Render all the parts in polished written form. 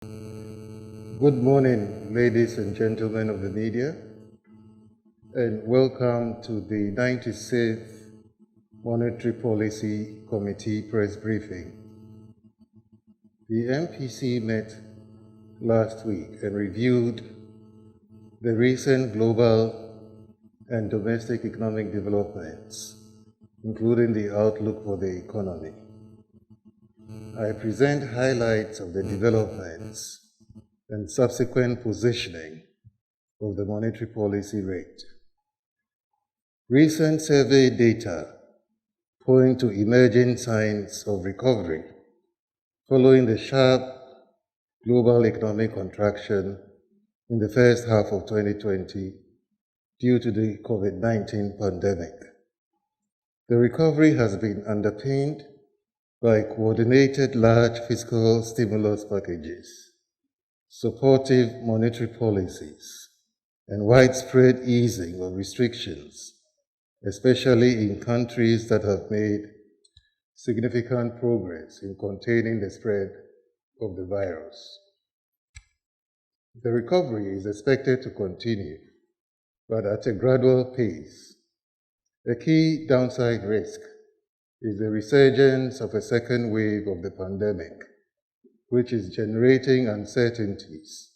Good morning, ladies and gentlemen of the media, and welcome to the 96th Monetary Policy Committee press briefing. The MPC met last week and reviewed the recent global and domestic economic developments, including the outlook for the economy. I present highlights of the developments and subsequent positioning of the monetary policy rate. Recent survey data point to emerging signs of recovery following the sharp global economic contraction in the first half of 2020 due to the COVID-19 pandemic. The recovery has been underpinned by coordinated large fiscal stimulus packages, supportive monetary policies, and widespread easing of restrictions, especially in countries that have made significant progress in containing the spread of the virus. The recovery is expected to continue, but at a gradual pace. A key downside risk is the resurgence of a second wave of the pandemic, which is generating uncertainties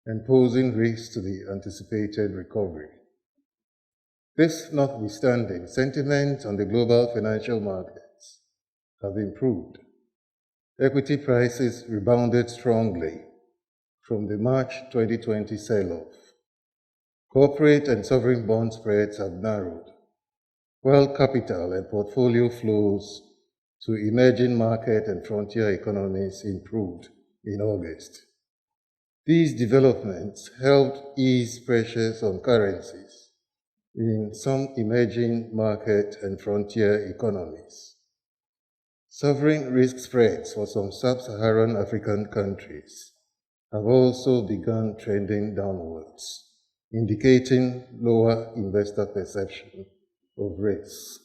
and posing risks to the anticipated recovery. This notwithstanding, sentiment on the global financial markets have improved. Equity prices rebounded strongly from the March 2020 sell-off. Corporate and sovereign bond spreads have narrowed, while capital and portfolio flows to emerging market and frontier economies improved in August. These developments helped ease pressures on currencies in some emerging market and frontier economies. Sovereign risk spreads for some sub-Saharan African countries have also begun trending downwards, indicating lower investor perception of risks.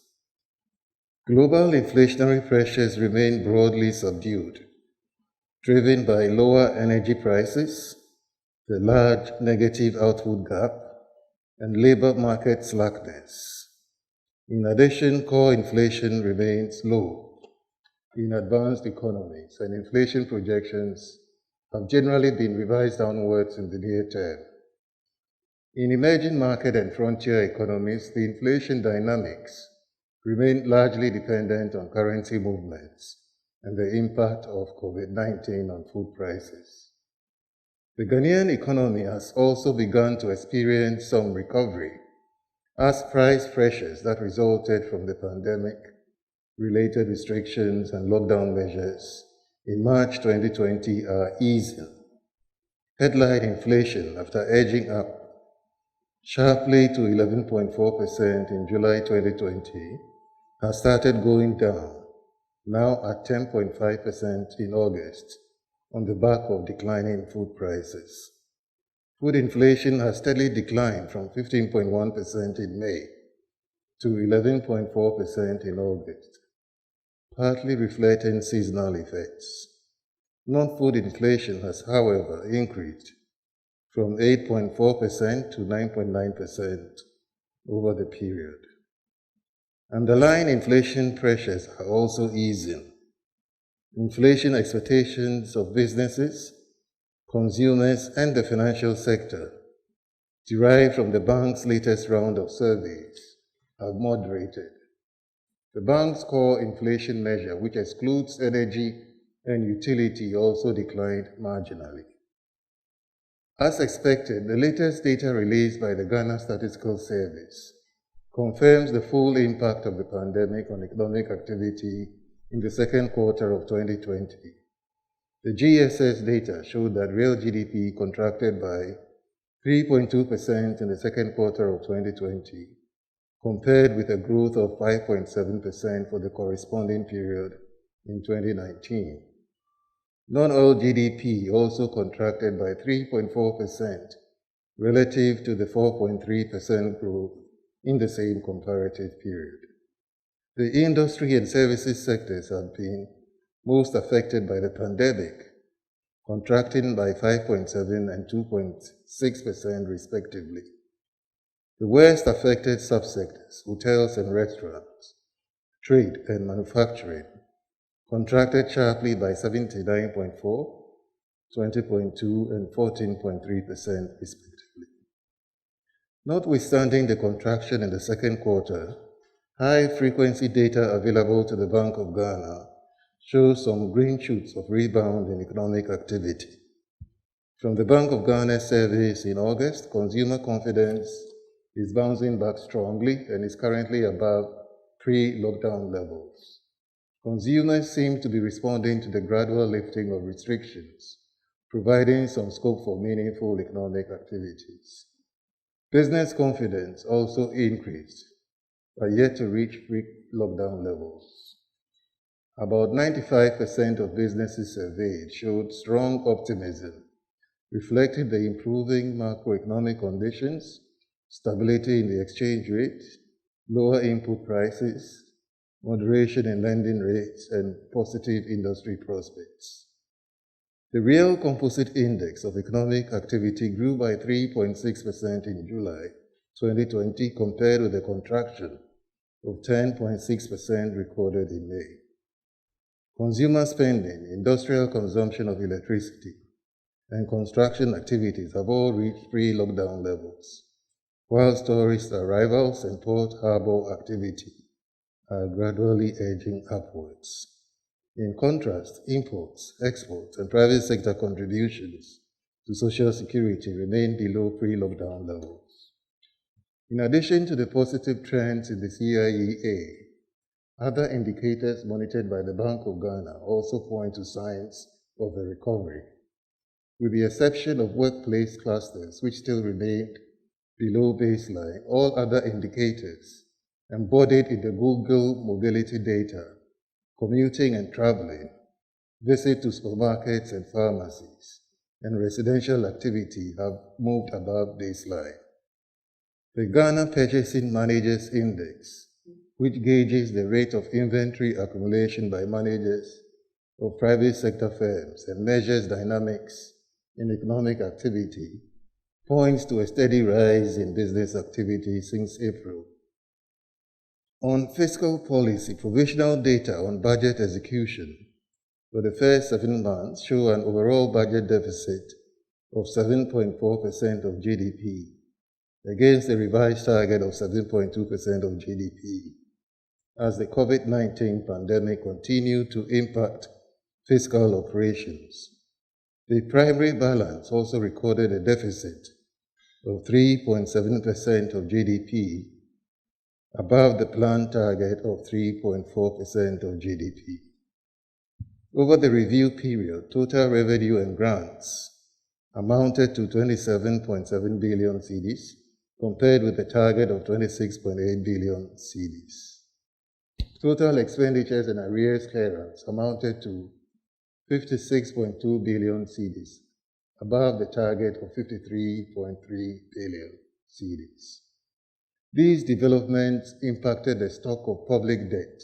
Global inflationary pressures remain broadly subdued, driven by lower energy prices, the large negative output gap, and labor market slackness. In addition, core inflation remains low in advanced economies, and inflation projections have generally been revised downwards in the near term. In emerging market and frontier economies, the inflation dynamics remain largely dependent on currency movements and the impact of COVID-19 on food prices. The Ghanaian economy has also begun to experience some recovery as price pressures that resulted from the pandemic-related restrictions and lockdown measures in March 2020 are easing. Headline inflation, after edging up sharply to 11.4% in July 2020, has started going down, now at 10.5% in August, on the back of declining food prices. Food inflation has steadily declined from 15.1% in May to 11.4% in August, partly reflecting seasonal effects. Non-food inflation has, however, increased from 8.4% to 9.9% over the period. Underlying inflation pressures are also easing. Inflation expectations of businesses, consumers, and the financial sector, derived from the bank's latest round of surveys, have moderated. The bank's core inflation measure, which excludes energy and utility, also declined marginally. As expected, the latest data released by the Ghana Statistical Service confirms the full impact of the pandemic on economic activity in the second quarter of 2020. The GSS data showed that real GDP contracted by 3.2% in the second quarter of 2020, compared with a growth of 5.7% for the corresponding period in 2019. Non-oil GDP also contracted by 3.4% relative to the 4.3% growth in the same comparative period. The industry and services sectors have been most affected by the pandemic, contracting by 5.7% and 2.6% respectively. The worst affected subsectors, hotels and restaurants, trade and manufacturing, contracted sharply by 79.4%, 20.2%, and 14.3% respectively. Notwithstanding the contraction in the second quarter, high-frequency data available to the Bank of Ghana shows some green shoots of rebound in economic activity. From the Bank of Ghana surveys in August, consumer confidence is bouncing back strongly and is currently above pre-lockdown levels. Consumers seem to be responding to the gradual lifting of restrictions, providing some scope for meaningful economic activities. Business confidence also increased, but yet to reach pre-lockdown levels. About 95% of businesses surveyed showed strong optimism, reflecting the improving macroeconomic conditions, stability in the exchange rate, lower input prices, moderation in lending rates, and positive industry prospects. The real composite index of economic activity grew by 3.6% in July 2020 compared with a contraction of 10.6% recorded in May. Consumer spending, industrial consumption of electricity, and construction activities have all reached pre-lockdown levels, while tourist arrivals and port harbor activity are gradually edging upwards. In contrast, imports, exports, and private sector contributions to social security remain below pre-lockdown levels. In addition to the positive trends in the CIEA, other indicators monitored by the Bank of Ghana also point to signs of a recovery. With the exception of workplace clusters, which still remain below baseline, all other indicators embodied in the Google mobility data, commuting and traveling, visit to supermarkets and pharmacies, and residential activity have moved above baseline. The Ghana Purchasing Managers Index, which gauges the rate of inventory accumulation by managers of private sector firms and measures dynamics in economic activity, points to a steady rise in business activity since April. On fiscal policy, provisional data on budget execution for the first 7 months show an overall budget deficit of 7.4% of GDP against a revised target of 7.2% of GDP, as the COVID-19 pandemic continued to impact fiscal operations. The primary balance also recorded a deficit of 3.7% of GDP, above the planned target of 3.4% of GDP. Over the review period, total revenue and grants amounted to 27.7 billion cedis, compared with a target of 26.8 billion cedis. Total expenditures and arrears clearance amounted to 56.2 billion cedis, above the target of 53.3 billion cedis. These developments impacted the stock of public debt,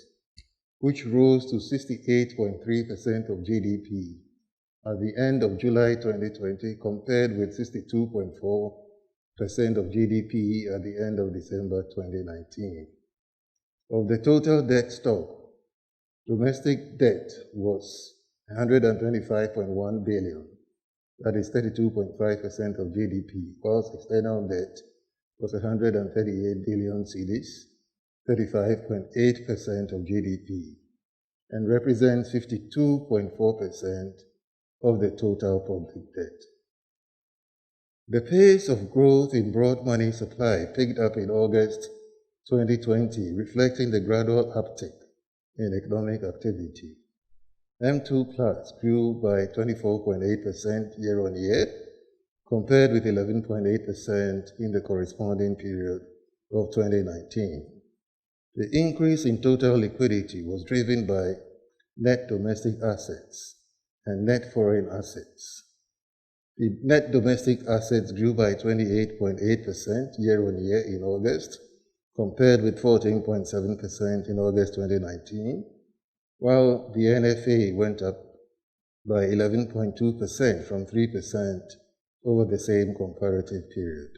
which rose to 68.3% of GDP at the end of July 2020, compared with 62.4% of GDP at the end of December 2019. Of the total debt stock, domestic debt was 125.1 billion, that is 32.5% of GDP, whilst external debt was 138 billion cedis, 35.8% of GDP, and represents 52.4% of the total public debt. The pace of growth in broad money supply picked up in August 2020, reflecting the gradual uptick in economic activity. M2 Plus grew by 24.8% year-on-year, compared with 11.8% in the corresponding period of 2019. The increase in total liquidity was driven by net domestic assets and net foreign assets. The net domestic assets grew by 28.8% year-on-year in August, compared with 14.7% in August 2019, while the NFA went up by 11.2% from 3% over the same comparative period.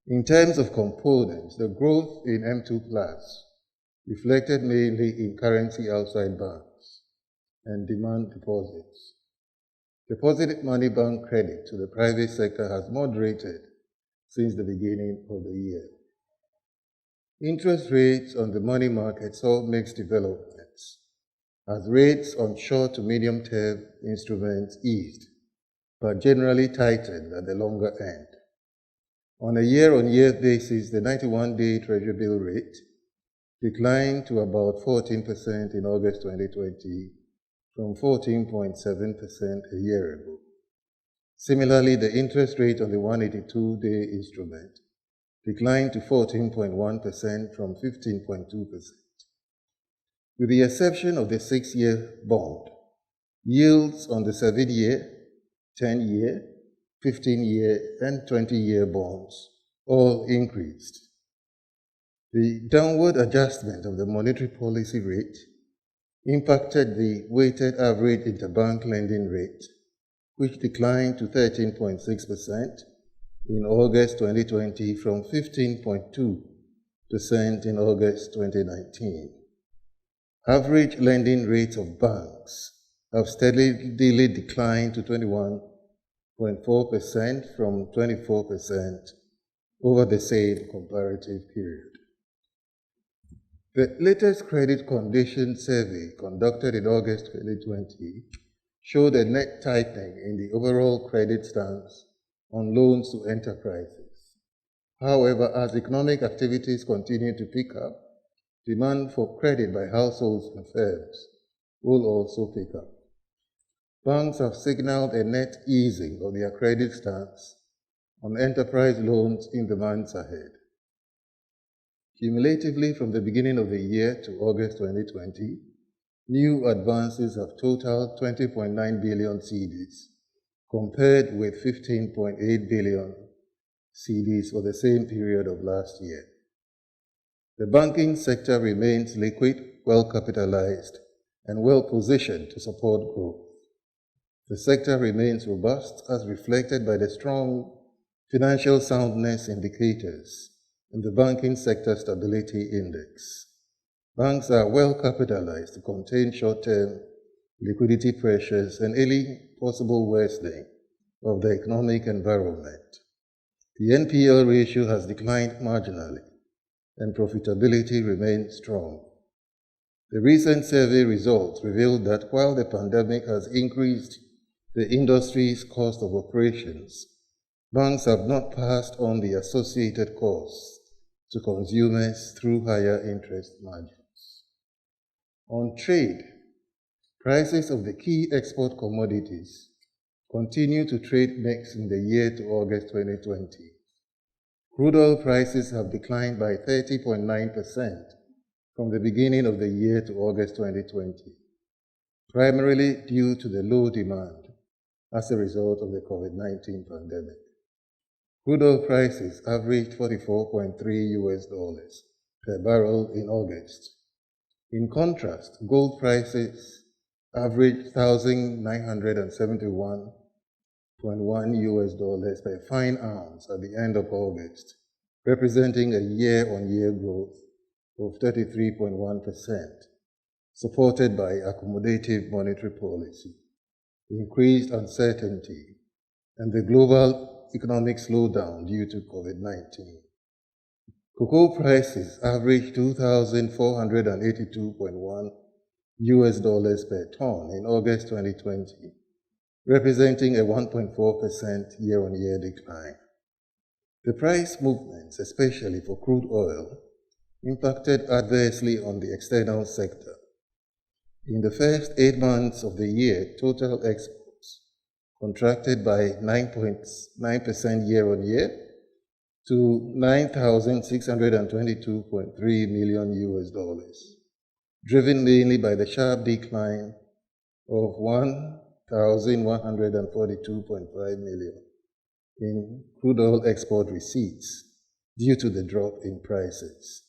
In terms of components, the growth in M2 Plus reflected mainly in currency outside banks and demand deposits. Deposit money bank credit to the private sector has moderated since the beginning of the year. Interest rates on the money market saw mixed developments, as rates on short to medium-term instruments eased, but generally tightened at the longer end. On a year-on-year basis, the 91-day Treasury bill rate declined to about 14% in August 2020 from 14.7% a year ago. Similarly, the interest rate on the 182-day instrument declined to 14.1% from 15.2%. With the exception of the 6-year bond, yields on the 7-year, 10-year, 15-year, and 20-year bonds all increased. The downward adjustment of the monetary policy rate impacted the weighted average interbank lending rate, which declined to 13.6% in August 2020 from 15.2% in August 2019. Average lending rates of banks have steadily declined to 21.4% from 24% over the same comparative period. The latest credit condition survey conducted in August 2020 showed a net tightening in the overall credit stance on loans to enterprises. However, as economic activities continue to pick up, demand for credit by households and firms will also pick up. Banks have signaled a net easing of their credit stance on enterprise loans in the months ahead. Cumulatively, from the beginning of the year to August 2020, new advances have totaled 20.9 billion cedis, compared with 15.8 billion cedis for the same period of last year. The banking sector remains liquid, well-capitalized, and well-positioned to support growth. The sector remains robust, as reflected by the strong financial soundness indicators in the Banking Sector Stability Index. Banks are well capitalized to contain short-term liquidity pressures and any possible worsening of the economic environment. The NPL ratio has declined marginally, and profitability remains strong. The recent survey results revealed that while the pandemic has increased the industry's cost of operations, banks have not passed on the associated costs to consumers through higher interest margins. On trade, prices of the key export commodities continue to trade mixed in the year to August 2020. Crude oil prices have declined by 30.9% from the beginning of the year to August 2020, primarily due to the low demand as a result of the COVID-19 pandemic. Crude oil prices averaged $44.3 per barrel in August. In contrast, gold prices averaged $1,971.1 per fine ounce at the end of August, representing a year-on-year growth of 33.1%, supported by accommodative monetary policy, increased uncertainty, and the global economic slowdown due to COVID-19. Cocoa prices averaged $2,482.1 per ton in August 2020, representing a 1.4% year-on-year decline. The price movements, especially for crude oil, impacted adversely on the external sector. In the first 8 months of the year, total exports contracted by 9.9% year-on-year to $9,622.3 million, driven mainly by the sharp decline of $1,142.5 million in crude oil export receipts due to the drop in prices.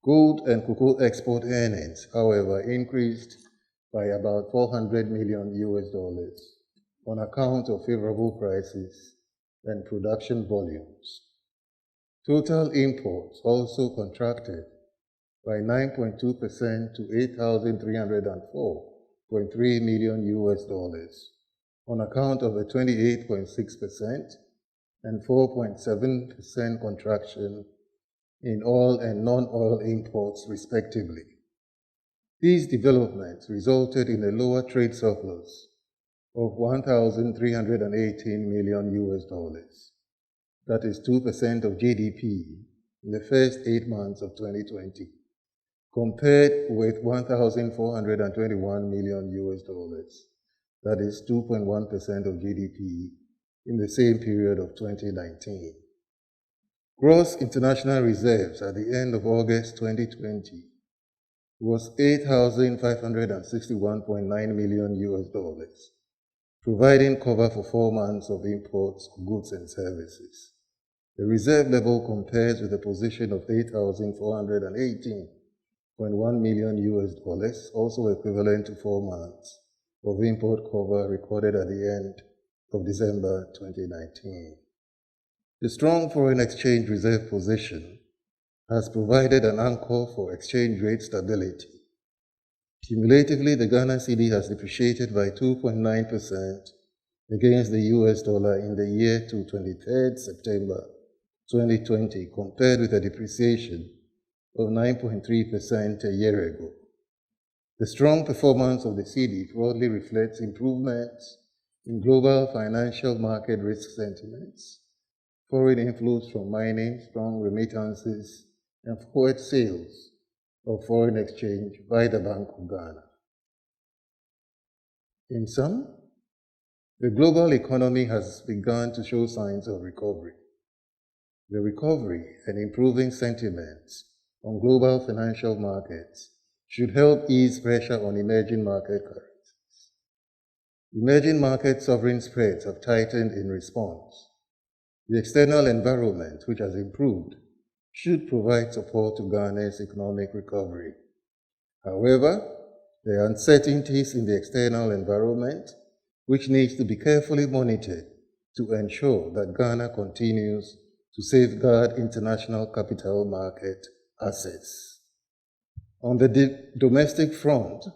Gold and cocoa export earnings, however, increased by about $400 million on account of favorable prices and production volumes. Total imports also contracted by 9.2% to $8,304.3 million on account of a 28.6% and 4.7% contraction in oil and non-oil imports, respectively. These developments resulted in a lower trade surplus of $1,318 million. That is 2% of GDP in the first 8 months of 2020, compared with $1,421 million. That is 2.1% of GDP in the same period of 2019. Gross international reserves at the end of August 2020 was $8,561.9 million, providing cover for 4 months of imports of goods and services. The reserve level compares with a position of $8,418.1 million, also equivalent to 4 months of import cover recorded at the end of December 2019. The strong foreign exchange reserve position has provided an anchor for exchange rate stability. Cumulatively, the Ghana cedi has depreciated by 2.9% against the US dollar in the year to 23rd September 2020, compared with a depreciation of 9.3% a year ago. The strong performance of the cedi broadly reflects improvements in global financial market risk sentiments, foreign inflows from mining, strong remittances, and forward sales of foreign exchange by the Bank of Ghana. In sum, the global economy has begun to show signs of recovery. The recovery and improving sentiments on global financial markets should help ease pressure on emerging market currencies. Emerging market sovereign spreads have tightened in response. The external environment, which has improved, should provide support to Ghana's economic recovery. However, there are uncertainties in the external environment which needs to be carefully monitored to ensure that Ghana continues to safeguard international capital market assets. On the domestic front,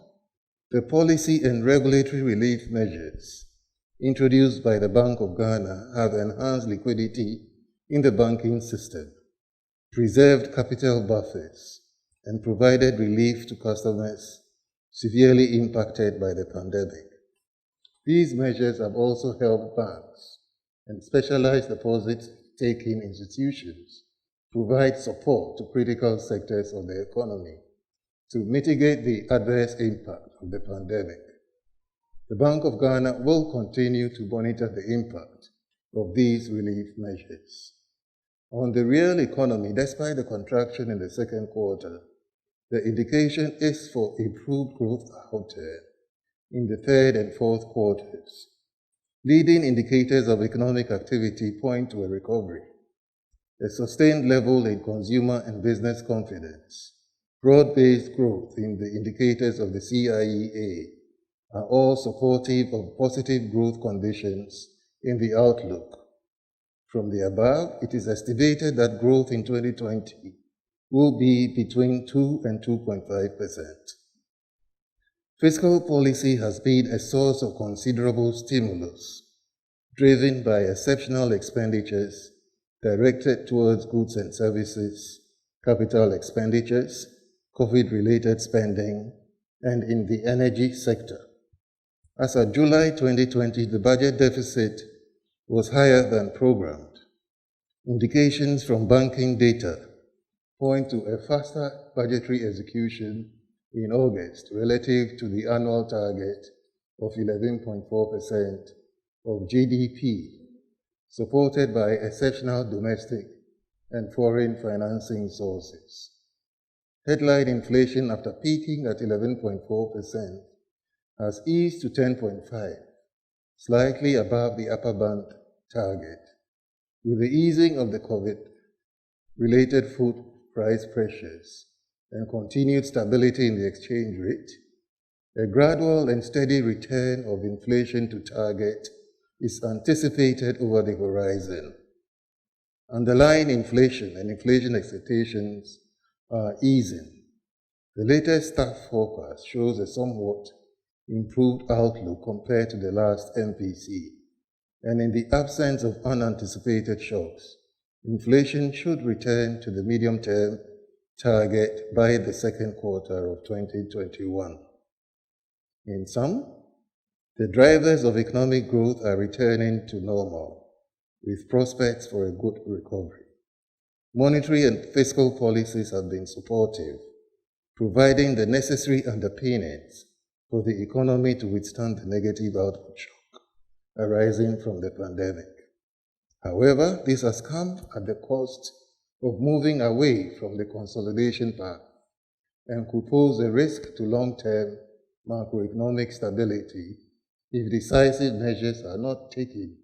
the policy and regulatory relief measures introduced by the Bank of Ghana have enhanced liquidity in the banking system, preserved capital buffers, and provided relief to customers severely impacted by the pandemic. These measures have also helped banks and specialized deposit-taking institutions provide support to critical sectors of the economy to mitigate the adverse impact of the pandemic. The Bank of Ghana will continue to monitor the impact of these relief measures. On the real economy, despite the contraction in the second quarter, the indication is for improved growth out there in the third and fourth quarters. Leading indicators of economic activity point to a recovery. A sustained level in consumer and business confidence, broad-based growth in the indicators of the CIEA are all supportive of positive growth conditions in the outlook. From the above, it is estimated that growth in 2020 will be between 2 and 2.5%. Fiscal policy has been a source of considerable stimulus, driven by exceptional expenditures directed towards goods and services, capital expenditures, COVID-related spending, and in the energy sector. As of July 2020, the budget deficit was higher than programmed. Indications from banking data point to a faster budgetary execution in August relative to the annual target of 11.4% of GDP, supported by exceptional domestic and foreign financing sources. Headline inflation, after peaking at 11.4%, has eased to 10.5%, slightly above the upper band target. With the easing of the COVID-related food price pressures and continued stability in the exchange rate, A gradual and steady return of inflation to target is anticipated over the horizon. Underlying inflation and inflation expectations are easing. The latest staff forecast shows a somewhat improved outlook compared to the last MPC. And in the absence of unanticipated shocks, inflation should return to the medium-term target by the second quarter of 2021. In sum, the drivers of economic growth are returning to normal, with prospects for a good recovery. Monetary and fiscal policies have been supportive, providing the necessary underpinnings for the economy to withstand the negative output shock arising from the pandemic. However, this has come at the cost of moving away from the consolidation path and could pose a risk to long-term macroeconomic stability if decisive measures are not taken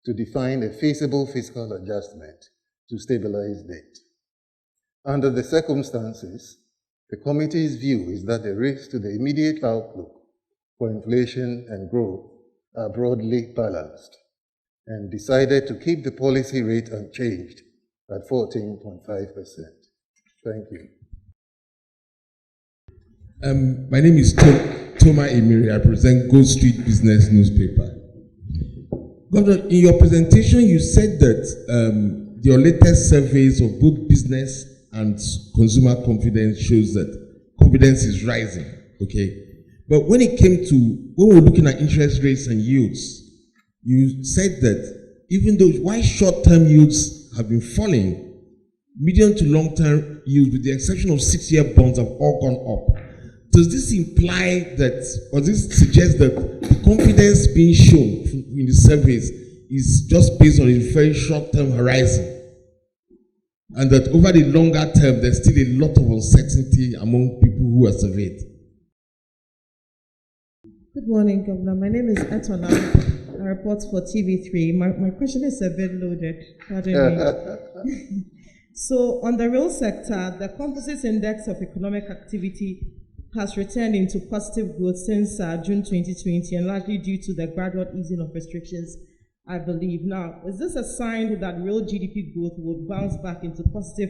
to define a feasible fiscal adjustment to stabilize debt. Under the circumstances, the committee's view is that the risks to the immediate outlook for inflation and growth are broadly balanced, and decided to keep the policy rate unchanged at 14.5%. Thank you. My name is Toma Emiri. I present Gold Street Business newspaper. Governor, in your presentation, you said that your latest surveys of both business and consumer confidence shows that confidence is rising. Okay, but when we're looking at interest rates and yields, you said that even though while short-term yields have been falling, medium to long-term yields, with the exception of 6-year bonds, have all gone up. Does this imply that, or does this suggest that the confidence being shown in the surveys is just based on a very short-term horizon, and that over the longer term, there's still a lot of uncertainty among people who are surveyed? Good morning, Governor. My name is Etona. I report for TV3. My question is a bit loaded. Pardon me. So, on the real sector, the Composite Index of Economic Activity has returned into positive growth since June 2020, and largely due to the gradual easing of restrictions, I believe. Now, is this a sign that real GDP growth would bounce back into positive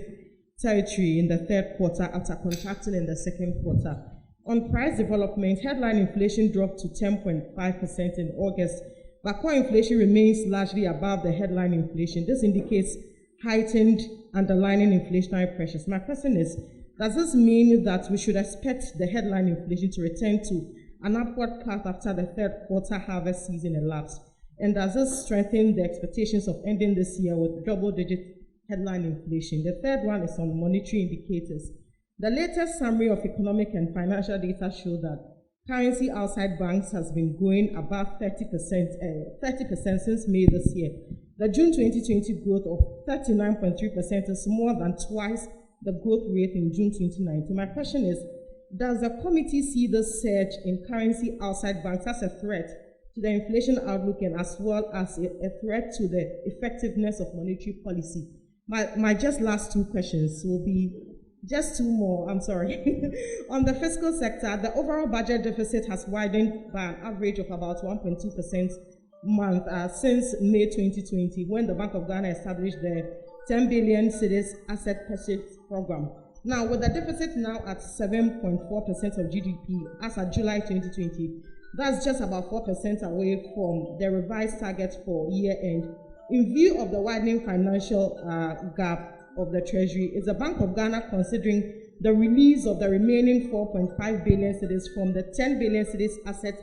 territory in the third quarter after contracting in the second quarter? On price development, headline inflation dropped to 10.5% in August, but core inflation remains largely above the headline inflation. This indicates heightened underlying inflationary pressures. My question is, does this mean that we should expect the headline inflation to return to an upward path after the third quarter harvest season elapsed? And does this strengthen the expectations of ending this year with double-digit headline inflation? The third one is on monetary indicators. The latest summary of economic and financial data show that currency outside banks has been growing above 30% since May this year. The June 2020 growth of 39.3% is more than twice the growth rate in June 2019. My question is, does the committee see this surge in currency outside banks as a threat to the inflation outlook and as well as a threat to the effectiveness of monetary policy? My just last two questions will be just two more, I'm sorry. On the fiscal sector, the overall budget deficit has widened by an average of about 1.2% month since May 2020, when the Bank of Ghana established the 10 billion cedis asset purchase program. Now, with the deficit now at 7.4% of GDP as of July 2020, that's just about 4% away from the revised target for year-end. In view of the widening financial gap of the Treasury, is the Bank of Ghana considering the release of the remaining 4.5 billion cedis from the 10 billion cedis asset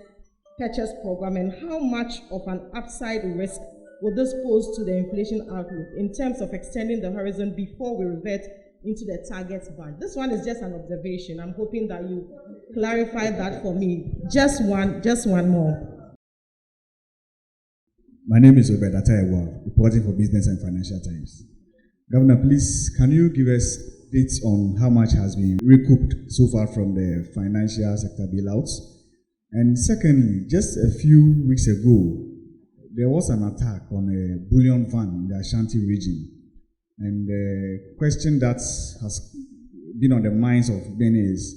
purchase program, and how much of an upside risk will this pose to the inflation outlook in terms of extending the horizon before we revert into the target band? This one is just an observation. I'm hoping that you clarify that for me. Just one more. My name is Robert Atayewa, reporting for Business and Financial Times. Governor, please, can you give us dates on how much has been recouped so far from the financial sector bailouts? And secondly, just a few weeks ago, there was an attack on a bullion van in the Ashanti region. And the question that has been on the minds of many is,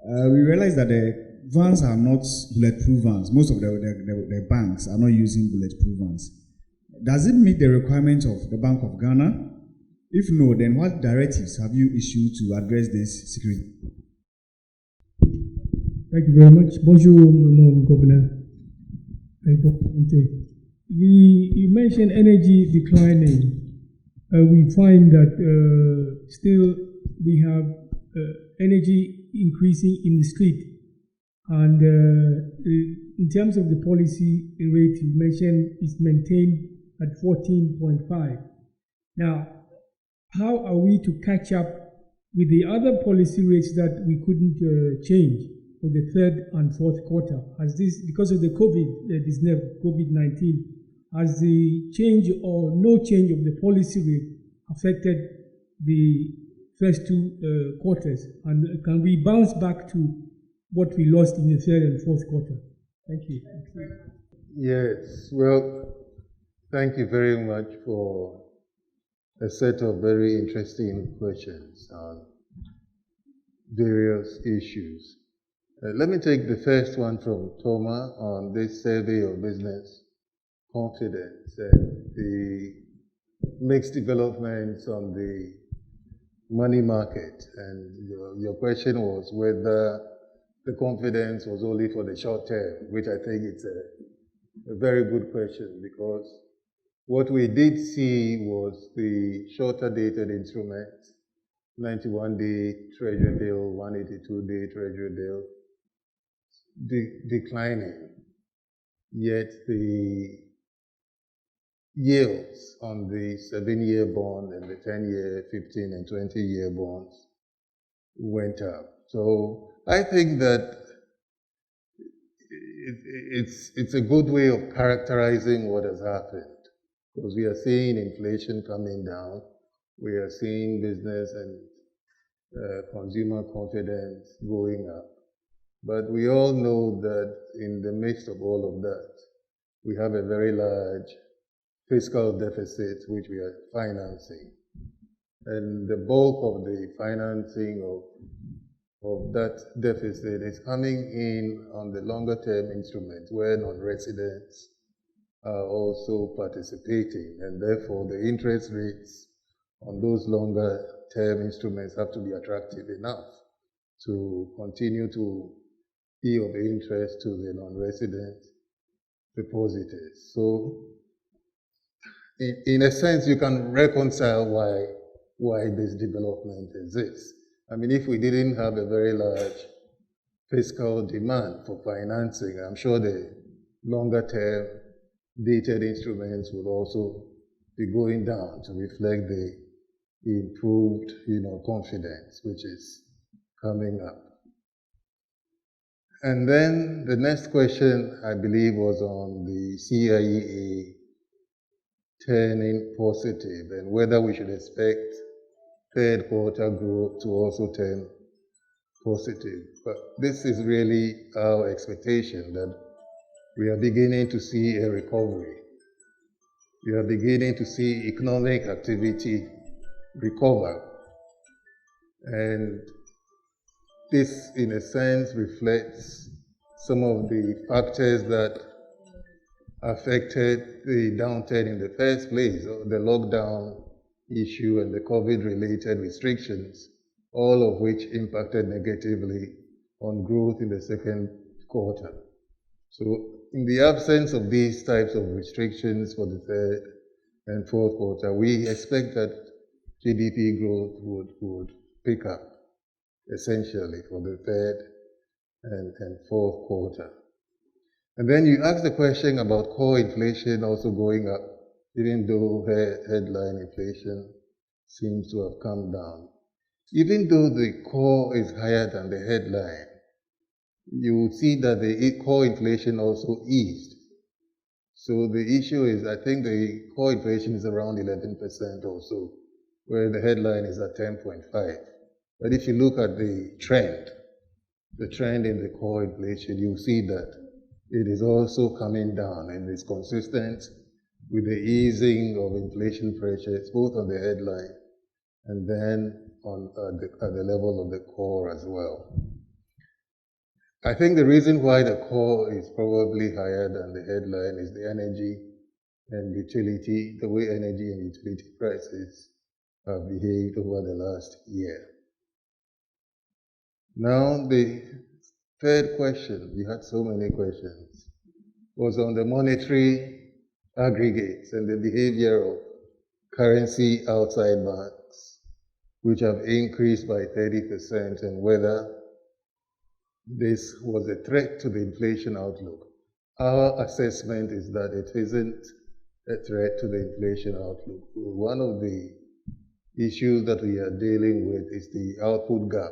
we realize that the vans are not bulletproof vans. Most of the banks are not using bulletproof vans. Does it meet the requirements of the Bank of Ghana? If no, then what directives have you issued to address this security? Thank you very much. Bonjour, mon Governor. You mentioned energy declining. We find that still we have energy increasing in the street. And in terms of the policy rate you mentioned is maintained at 14.5. Now, how are we to catch up with the other policy rates that we couldn't change for the third and fourth quarter? Has this, because of the COVID-19, has the change or no change of the policy rate affected the first two quarters? And can we bounce back to what we lost in the third and fourth quarter? Thank you. Yes, well, thank you very much for a set of very interesting questions on various issues. Let me take the first one from Toma on this survey of business confidence and the mixed developments on the money market. And your question was whether the confidence was only for the short term, which I think it's a very good question, because what we did see was the shorter dated instruments, 91-day Treasury bill, 182-day Treasury bill, declining, yet the yields on the 7-year bond and the 10-year, 15 and 20-year bonds went up. So I think that it's a good way of characterizing what has happened, because we are seeing inflation coming down, we are seeing business and consumer confidence going up. But we all know that in the midst of all of that, we have a very large fiscal deficit which we are financing. And the bulk of the financing of that deficit is coming in on the longer term instruments where non-residents are also participating, and therefore the interest rates on those longer term instruments have to be attractive enough to continue to be of interest to the non-resident depositors. So in a sense, you can reconcile why this development exists. I mean, if we didn't have a very large fiscal demand for financing, I'm sure the longer term dated instruments would also be going down to reflect the improved, confidence which is coming up. And then the next question, I believe, was on the CIEA turning positive and whether we should expect third quarter growth to also turn positive. But this is really our expectation, that we are beginning to see a recovery. We are beginning to see economic activity recover. And this, in a sense, reflects some of the factors that affected the downturn in the first place, the lockdown issue and the COVID-related restrictions, all of which impacted negatively on growth in the second quarter. So in the absence of these types of restrictions for the third and fourth quarter, we expect that GDP growth would pick up, essentially, for the third and fourth quarter. And then you asked the question about core inflation also going up, even though headline inflation seems to have come down. Even though the core is higher than the headline, you will see that the core inflation also eased. So the issue is, I think the core inflation is around 11% or so, where the headline is at 10.5. But if you look at the trend in the core inflation, you see that it is also coming down and is consistent with the easing of inflation pressures, both on the headline and then at the level of the core as well. I think the reason why the core is probably higher than the headline is the energy and utility, the way energy and utility prices have behaved over the last year. Now, the third question, we had so many questions, was on the monetary aggregates and the behavior of currency outside banks, which have increased by 30%, and whether this was a threat to the inflation outlook. Our assessment is that it isn't a threat to the inflation outlook. One of the issues that we are dealing with is the output gap,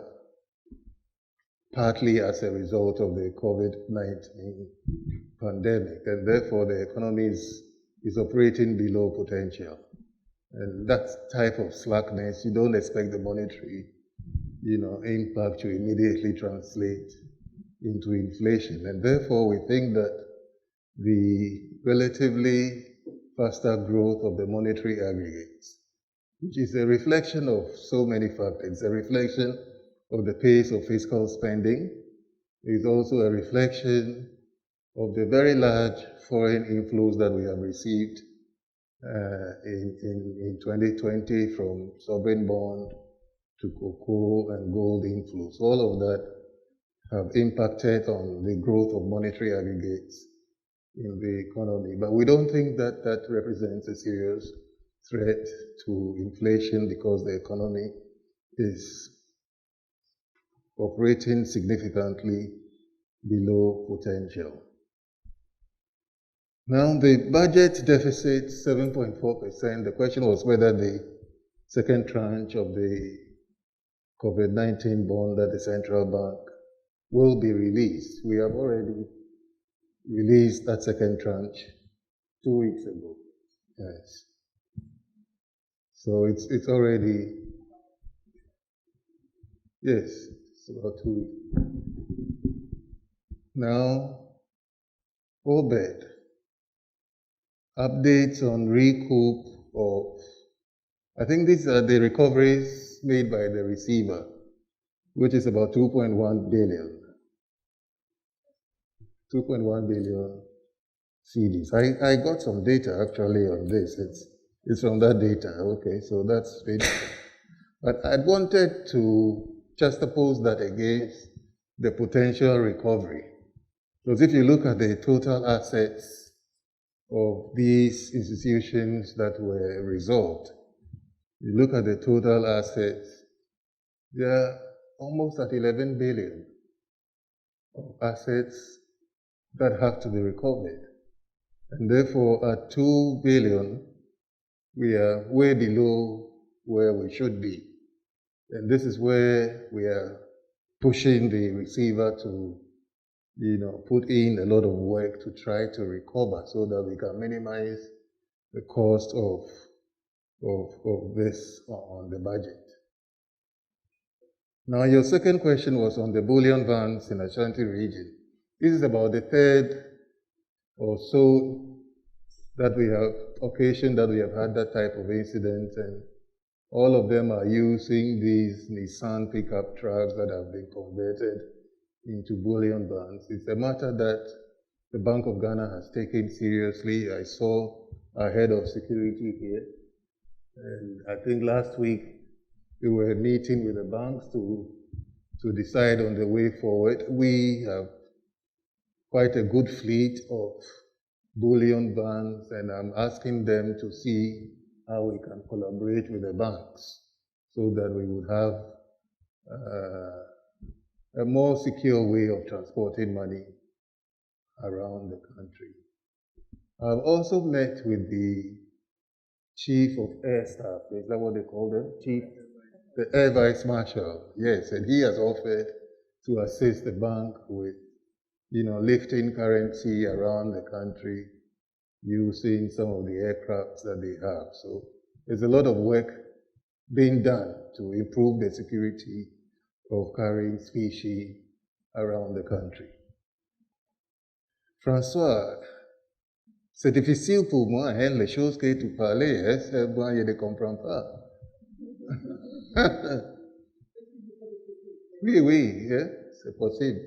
partly as a result of the COVID-19 pandemic, and therefore the economy is operating below potential. And that type of slackness, you don't expect the monetary impact to immediately translate into inflation. And therefore, we think that the relatively faster growth of the monetary aggregates, which is a reflection of so many factors, a reflection of the pace of fiscal spending, is also a reflection of the very large foreign inflows that we have received in 2020 from sovereign bond to cocoa and gold inflows. All of that have impacted on the growth of monetary aggregates in the economy. But we don't think that that represents a serious threat to inflation because the economy is operating significantly below potential. Now, the budget deficit, 7.4%, the question was whether the second tranche of the COVID-19 bond that the central bank will be released. We have already released that second tranche 2 weeks ago. Yes. So it's already, yes, it's about 2 weeks. Now, OBED, updates on recoup of, I think these are the recoveries made by the receiver, which is about 2.1 billion. 2.1 billion CDs. I got some data actually on this. It's from that data. Okay, so that's it. But I wanted to juxtapose that against the potential recovery. Because if you look at the total assets of these institutions that were resolved, you look at the total assets, they're almost at 11 billion of assets that have to be recovered. And therefore, at 2 billion, we are way below where we should be. And this is where we are pushing the receiver to, put in a lot of work to try to recover so that we can minimize the cost of this on the budget. Now, your second question was on the bullion vans in Ashanti region. This is about the third or so that we have occasion that we have had that type of incident, and all of them are using these Nissan pickup trucks that have been converted into bullion vans. It's a matter that the Bank of Ghana has taken seriously. I saw our head of security here, and I think last week we were meeting with the banks to decide on the way forward. We have quite a good fleet of bullion vans, and I'm asking them to see how we can collaborate with the banks so that we would have a more secure way of transporting money around the country. I've also met with the Chief of Air Staff, is that what they call them? The Air Vice Marshal, yes, and he has offered to assist the bank with, lifting currency around the country using some of the aircrafts that they have. So there's a lot of work being done to improve the security of carrying specie around the country. François, c'est difficile pour moi, les choses que tu parlais, moi je ne comprends pas. Oui, c'est possible.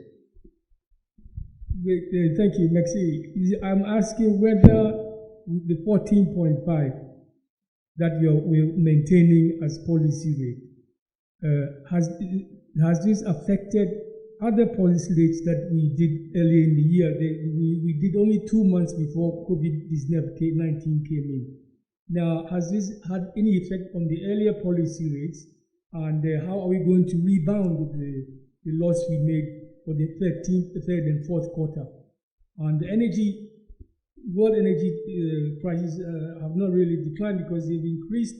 Thank you, Maxi. I'm asking whether the 14.5 that we're maintaining as policy rate, has this affected other policy rates that we did earlier in the year? We did only 2 months before COVID-19 came in. Now, has this had any effect on the earlier policy rates? And how are we going to rebound the loss we made for the third and fourth quarter? And the world energy prices have not really declined because they've increased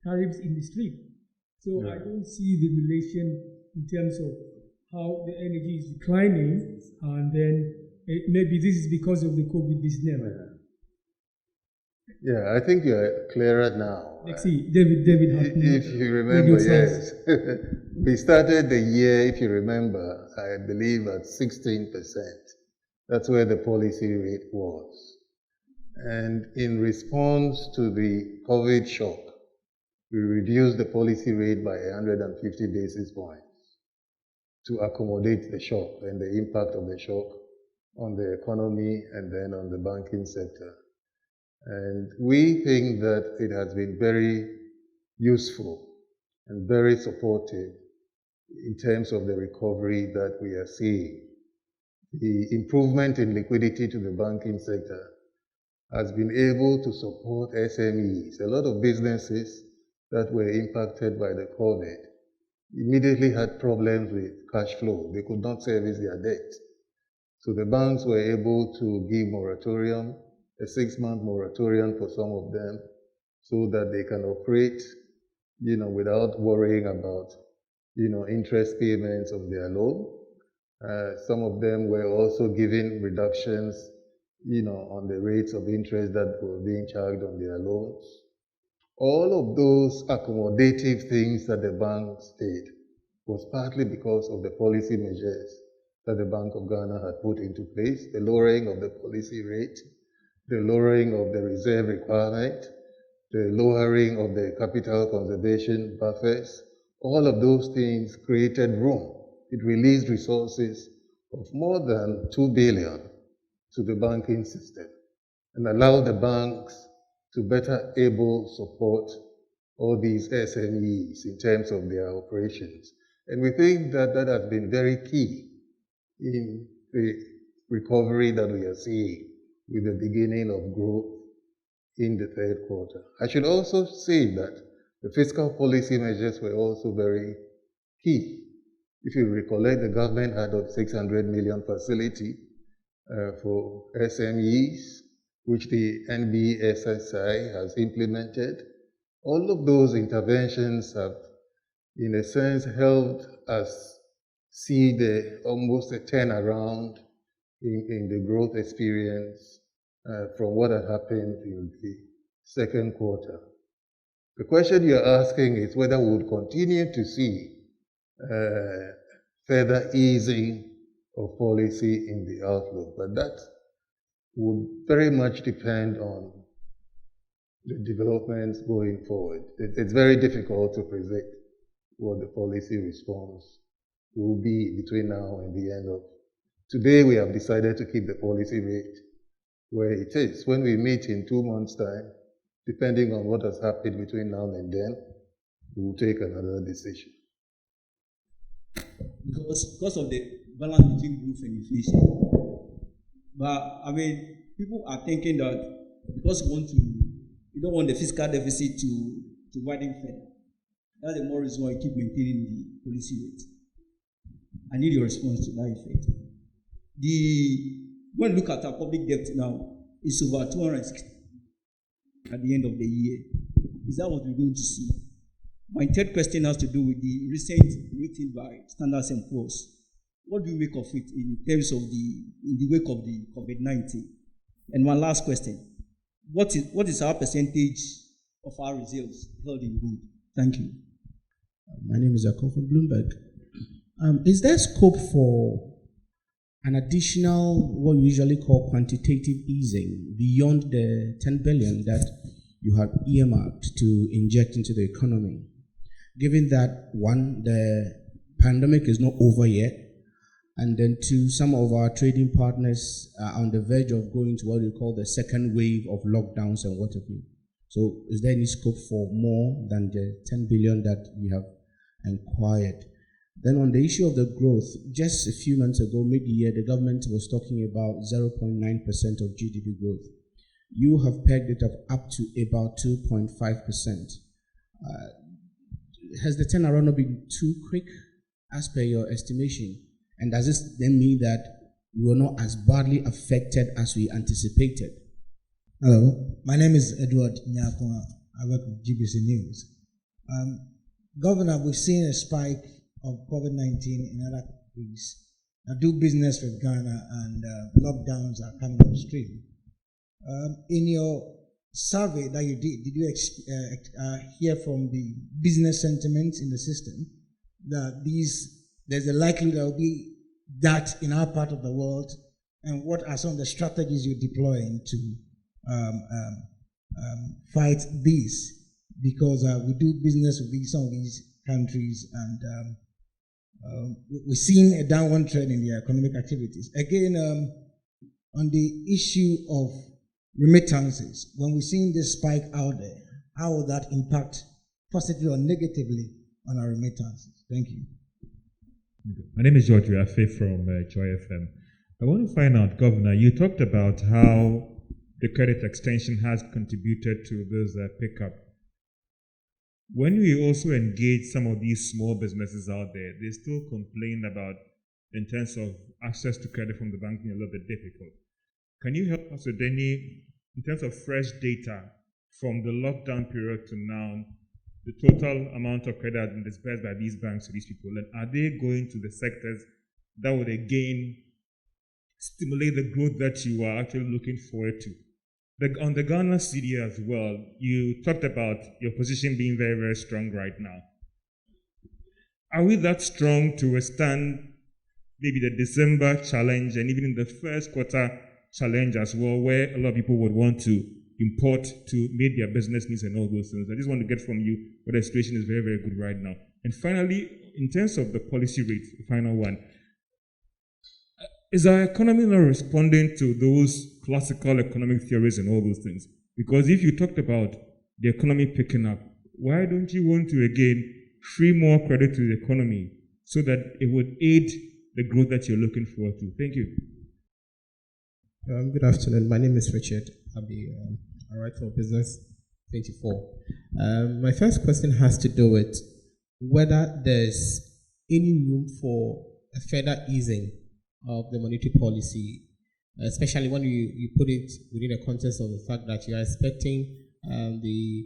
tariffs in the street. So I don't see the relation in terms of how the energy is declining, and then maybe this is because of the COVID-19. Yeah, I think you're clearer now. David Hartman. If you remember, yes. We started the year, if you remember, I believe at 16%. That's where the policy rate was. And in response to the COVID shock, we reduced the policy rate by 150 basis points to accommodate the shock and the impact of the shock on the economy and then on the banking sector. And we think that it has been very useful and very supportive in terms of the recovery that we are seeing. The improvement in liquidity to the banking sector has been able to support SMEs. A lot of businesses that were impacted by the COVID immediately had problems with cash flow. They could not service their debt. So the banks were able to give moratorium, a 6-month moratorium for some of them, so that they can operate, without worrying about, interest payments of their loan. Some of them were also given reductions, on the rates of interest that were being charged on their loans. All of those accommodative things that the banks did was partly because of the policy measures that the Bank of Ghana had put into place, the lowering of the policy rate, the lowering of the reserve requirement, the lowering of the capital conservation buffers. All of those things created room. It released resources of more than 2 billion to the banking system and allowed the banks to better able support all these SMEs in terms of their operations. And we think that that has been very key in the recovery that we are seeing with the beginning of growth in the third quarter. I should also say that the fiscal policy measures were also very key. If you recollect, the government had a 600 million facility for SMEs, which the NBSSI has implemented. All of those interventions have, in a sense, helped us see almost a turnaround in the growth experience from what had happened in the second quarter. The question you're asking is whether we would continue to see further easing of policy in the outlook, but that would very much depend on the developments going forward. It's very difficult to predict what the policy response will be between now and the end of. Today we have decided to keep the policy rate where it is. When we meet in 2 months' time, depending on what has happened between now and then, we will take another decision. Because of the balance between growth and inflation. But people are thinking that because you don't want the fiscal deficit to widen further. That's the more reason why you keep maintaining the policy rate. I need your response to that effect. When you look at our public debt now, it's over 260 at the end of the year. Is that what we're going to see? My third question has to do with the recent rating by Standard & Poor's. What do you make of it in terms of in the wake of the COVID-19? And one last question. What is our percentage of our reserves held in gold? Thank you. My name is Akon from Bloomberg. Is there scope for an additional, what we usually call quantitative easing, beyond the 10 billion that you have earmarked to inject into the economy? Given that, one, the pandemic is not over yet, And then two, some of our trading partners are on the verge of going to what we call the second wave of lockdowns and what have you. So is there any scope for more than the 10 billion that we have inquired? Then on the issue of the growth, just a few months ago, mid-year, the government was talking about 0.9% of GDP growth. You have pegged it up to about 2.5%. Has the turnaround not been too quick as per your estimation? And does this then mean that we were not as badly affected as we anticipated? Hello, my name is Edward Nyakwa. I work with GBC News. Governor, we've seen a spike of COVID-19 in other countries that do business with Ghana, and lockdowns are coming on stream. In your survey that you did you hear from the business sentiments in the system that there's a likelihood there will be that in our part of the world, and what are some of the strategies you're deploying to fight these? Because we do business with some of these countries, and we're seeing a downward trend in their economic activities. Again, on the issue of remittances, when we're seeing this spike out there, how will that impact positively or negatively on our remittances? Thank you. My name is George Riafe from Joy FM. I want to find out, Governor, you talked about how the credit extension has contributed to this pickup. When we also engage some of these small businesses out there, they still complain about, in terms of access to credit from the bank, being a little bit difficult. Can you help us with any, in terms of fresh data from the lockdown period to now, the total amount of credit has been disbursed by these banks to these people, and are they going to the sectors that would again stimulate the growth that you are actually looking forward to? On the Ghana CD as well, you talked about your position being very, very strong right now. Are we that strong to withstand maybe the December challenge and even in the first quarter challenge as well, where a lot of people would want to import to meet their business needs and all those things? I just want to get from you whether the situation is very, very good right now. And finally, in terms of the policy rate, the final one, is our economy not responding to those classical economic theories and all those things? Because if you talked about the economy picking up, why don't you want to again free more credit to the economy so that it would aid the growth that you're looking forward to? Thank you. Good afternoon. My name is Richard. I write for Business 24. My first question has to do with whether there's any room for a further easing of the monetary policy, especially when you put it within the context of the fact that you are expecting the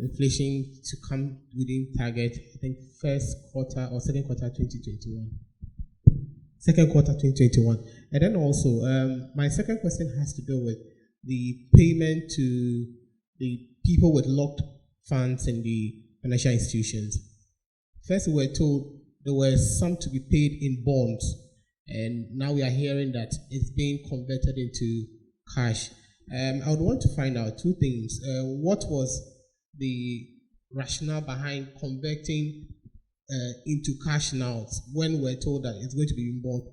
inflation to come within target, I think first quarter or second quarter 2021. Second quarter 2021. And then also, my second question has to do with the payment to the people with locked funds in the financial institutions. First, we were told there were some to be paid in bonds, and now we are hearing that it's being converted into cash. I would want to find out two things. What was the rationale behind converting into cash now when we're told that it's going to be in bond?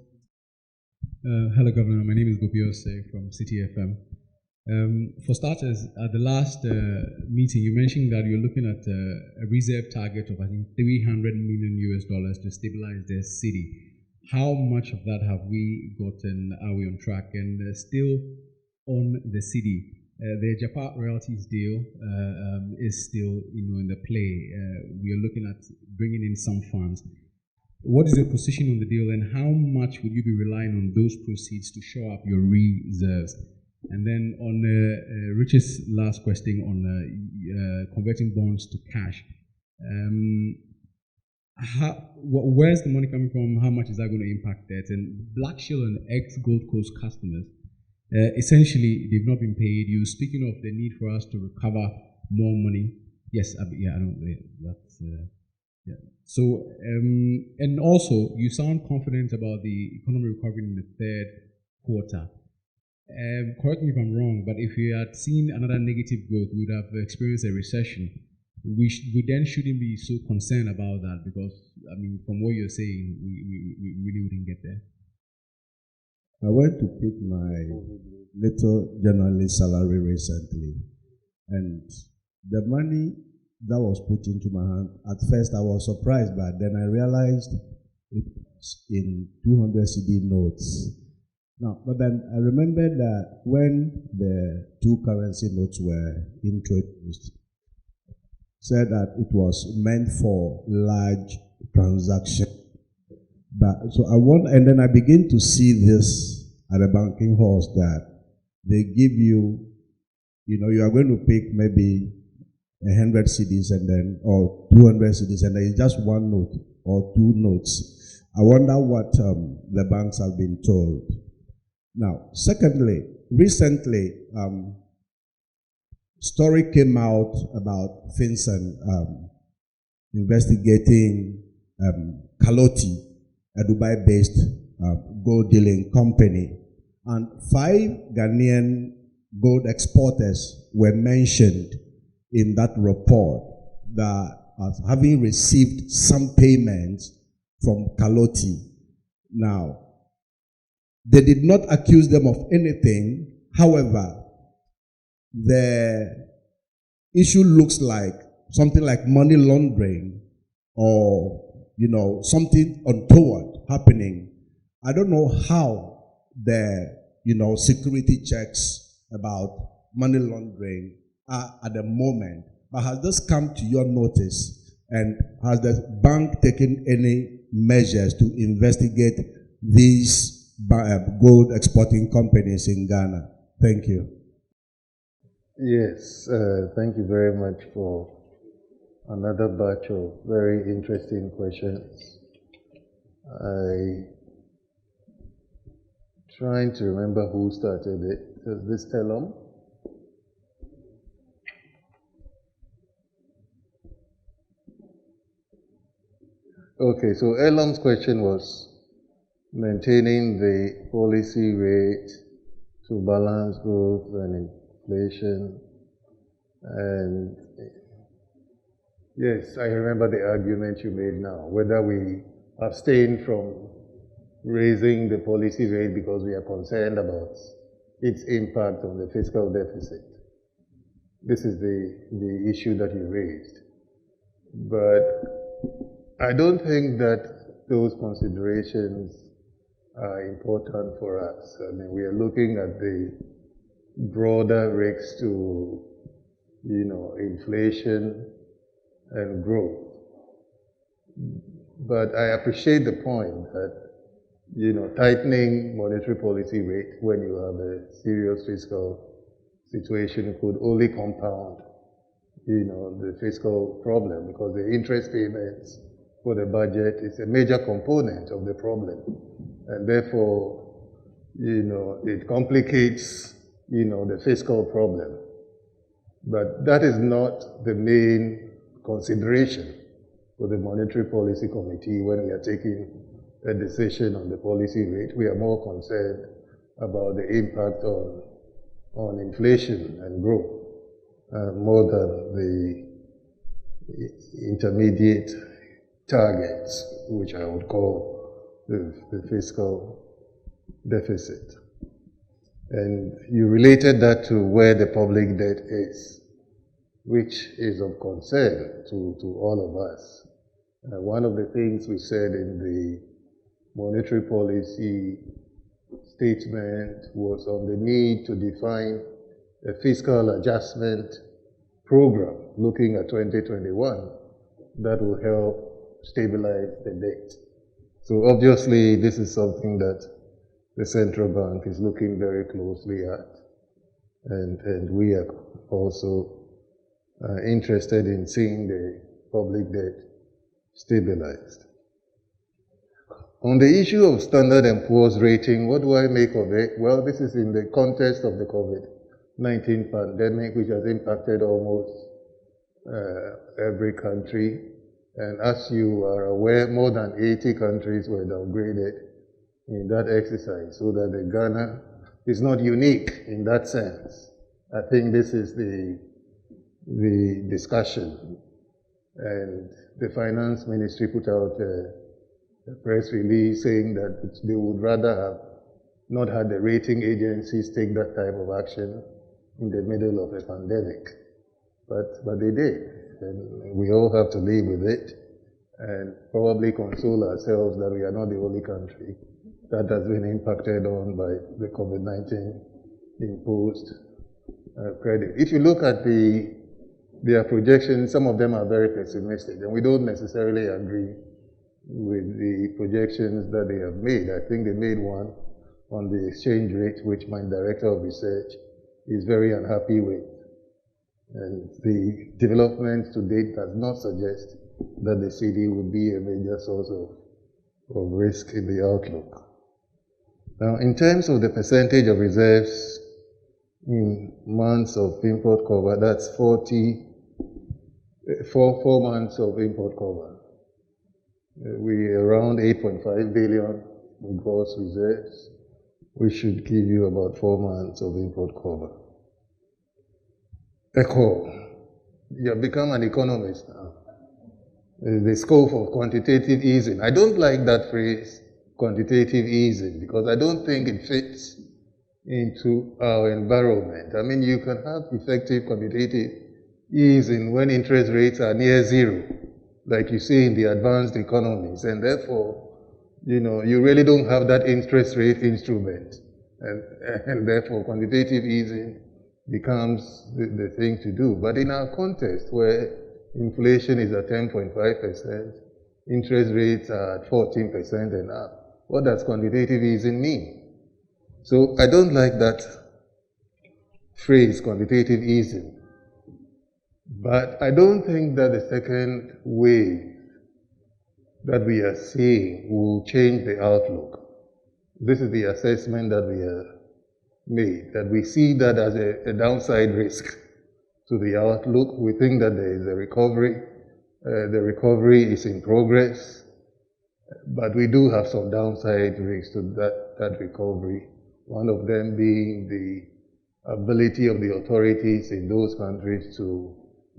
Hello, Governor. My name is Gopi Ose from City FM. For starters, at the last meeting, you mentioned that you're looking at a reserve target of, I think, $300 million to stabilize the city. How much of that have we gotten? Are we on track? And still on the city, the Japan royalties deal is still, in the play. We are looking at bringing in some funds. What is your position on the deal, and how much would you be relying on those proceeds to shore up your reserves? And then on Rich's last question on converting bonds to cash, where's the money coming from? How much is that going to impact that? And Black Shield and ex-Gold Coast customers, essentially, they've not been paid. You're speaking of the need for us to recover more money. Yes, I don't. That's yeah. So, and also, you sound confident about the economy recovering in the third quarter. Correct me if I'm wrong, but if we had seen another negative growth, we would have experienced a recession. we then shouldn't be so concerned about that, because I mean, from what you're saying, we really wouldn't get there. I went to pick my little journalist salary recently, and the money that was put into my hand, at first I was surprised, but then I realized it was in 200 CD notes. Now, but then I remembered that when the two currency notes were introduced, said that it was meant for large transactions. But so and then I begin to see this at the banking halls, that they give you, you are going to pick maybe 100 CDs and then, or 200 CDs, and there is just one note or two notes. I wonder what the banks have been told. Now, secondly, recently, story came out about FinCEN investigating Kaloti, a Dubai-based gold dealing company, and 5 Ghanaian gold exporters were mentioned in that report, that as having received some payments from Kaloti. Now, they did not accuse them of anything. However, the issue looks like something like money laundering, or something untoward happening. I don't know how the security checks about money laundering are at the moment, but has this come to your notice, and has the bank taken any measures to investigate these gold exporting companies in Ghana? Thank you. Yes, thank you very much for another batch of very interesting questions. I trying to remember who started it. Was this Elom? Okay, so Elom's question was maintaining the policy rate to balance growth and inflation. And yes, I remember the argument you made now, whether we abstain from raising the policy rate because we are concerned about its impact on the fiscal deficit. This is the issue that you raised. But I don't think that those considerations are important for us. I mean, we are looking at the broader risks to, inflation and growth. But I appreciate the point that, tightening monetary policy rate when you have a serious fiscal situation could only compound, the fiscal problem, because the interest payments for the budget is a major component of the problem. And therefore, it complicates, the fiscal problem. But that is not the main consideration for the Monetary Policy Committee when we are taking a decision on the policy rate. We are more concerned about the impact on inflation and growth, more than the intermediate targets, which I would call the fiscal deficit. And you related that to where the public debt is, which is of concern to all of us. One of the things we said in the monetary policy statement was on the need to define a fiscal adjustment program looking at 2021 that will help stabilize the debt. So obviously this is something that the central bank is looking very closely at, and we are also interested in seeing the public debt stabilized. On the issue of Standard & Poor's rating, what do I make of it? Well, this is in the context of the COVID-19 pandemic, which has impacted almost every country. And as you are aware, more than 80 countries were downgraded in that exercise, so that the Ghana is not unique in that sense. I think this is the discussion And the finance ministry put out a press release saying that they would rather have not had the rating agencies take that type of action in the middle of a pandemic. But they did, and we all have to live with it and probably console ourselves that we are not the only country that has been impacted on by the COVID-19 imposed credit. If you look at their projections, some of them are very pessimistic, and we don't necessarily agree with the projections that they have made. I think they made one on the exchange rate, which my director of research is very unhappy with. And the development to date does not suggest that the CD would be a major source of risk in the outlook. Now, in terms of the percentage of reserves in months of import cover, that's 4 months of import cover. We're around 8.5 billion in gross reserves. We should give you about 4 months of import cover. Echo, you have become an economist now. The scope of quantitative easing. I don't like that phrase, quantitative easing, because I don't think it fits into our environment. I mean, you can have effective quantitative easing when interest rates are near zero, like you see in the advanced economies, and therefore, you really don't have that interest rate instrument, and therefore quantitative easing becomes the thing to do. But in our context, where inflation is at 10.5%, interest rates are at 14% and up, what does quantitative easing mean? So I don't like that phrase, quantitative easing. But I don't think that the second wave that we are seeing will change the outlook. This is the assessment that we have made, that we see that as a downside risk to the outlook. We think that there is a recovery. The recovery is in progress, but we do have some downside risks to that recovery. One of them being the ability of the authorities in those countries to